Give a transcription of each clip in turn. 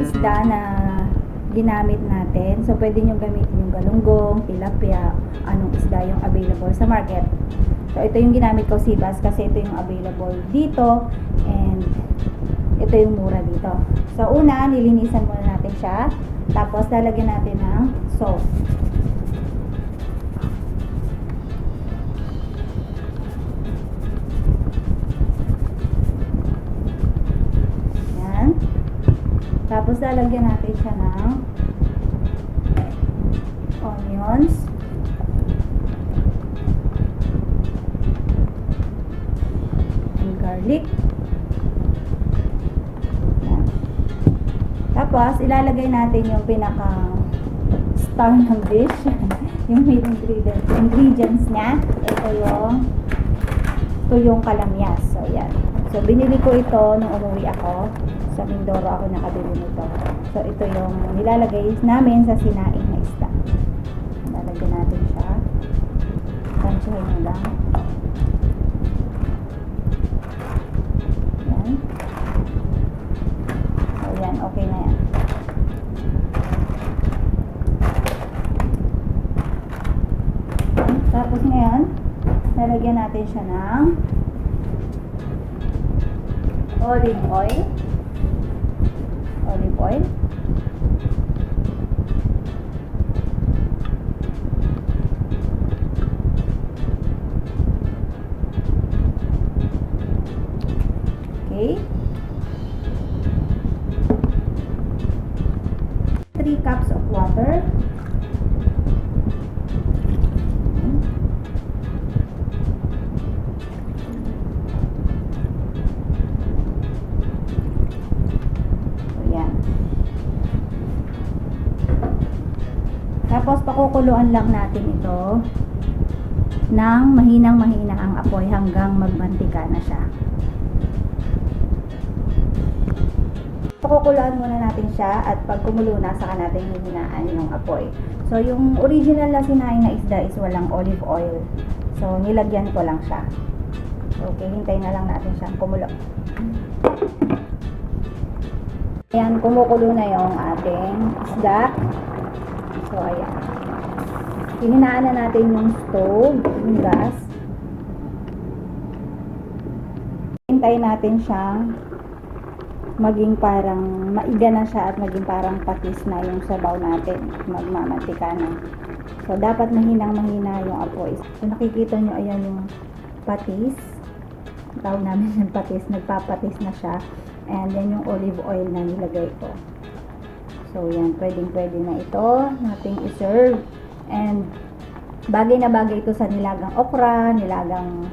Isda na ginamit natin. So, pwede nyo gamitin yung galunggong, tilapia, anong isda yung available sa market. So, ito yung ginamit ko, sibas, kasi ito yung available dito and ito yung mura dito. So, una, nilinisan muna natin siya. Tapos, lalagyan natin ng salt. Yan. Tapos, lalagyan natin siya ng onions. And garlic. Yan. Tapos, ilalagay natin yung pinaka-star ng dish. Yung main ingredients niya. Ito yung kalamyas. So, yan. So, binili ko ito nung umuwi ako. Sa Mindoro ako nakabili nito. So, ito yung nilalagay namin sa sinaing na isda. Lalagyan natin siya. Tansyahin mo lang. Yan. So, yan. Okay na yan. Tapos ngayon, lalagyan natin siya ng olive oil. Olive oil. Okay. 3 cups of water. Tapos, pakukuluan lang natin ito ng mahinang-mahina ang apoy hanggang magmantika na siya. Pakukuluan muna natin siya at pag kumulo na, saka natin hihinaan yung apoy. So, yung original na sinaing na isda is walang olive oil. So, nilagyan ko lang siya. Okay, hintayin na lang natin siyang kumulo. Ayan, kumukulo na yung ating isda. So, ayan. Hihinaan na natin yung stove, yung gas. Hintayin natin siyang maging parang maiga na siya at maging parang patis na yung sabaw natin. Magmamantika na. So, dapat mahinang-mahina yung apoy. So, nakikita nyo, ayan yung patis. Tawag namin yung patis. Nagpapatis na siya. And then yung olive oil na nilagay ko. So, yan. Pwedeng-pwede na ito nating iserve. And, bagay na bagay ito sa nilagang okra, nilagang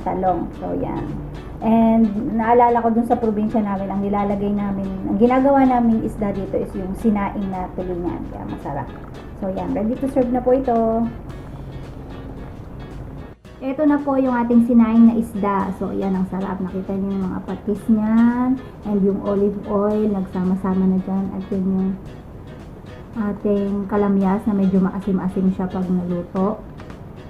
talong. So, yan. And, naalala ko dun sa probinsya namin, ang nilalagay namin, ang ginagawa namin isda dito is yung sinaing na tulingan. Kaya masarap. So, yan. Ready to serve na po ito. Ito na po yung ating sinaing na isda. So, yan ang sarap. Nakita niyo yung mga patis niyan. And yung olive oil, nagsama-sama na dyan. At yun yung ating kalamyas na medyo maasim-asim siya pag naluto.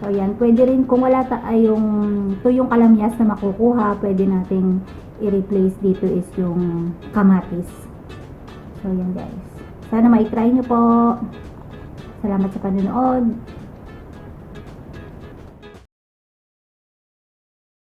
So, yan. Pwede rin, kung wala yung kalamyas na makukuha, pwede nating i-replace dito is yung kamatis. So, yan guys. Sana ma-try nyo po. Salamat sa panonood.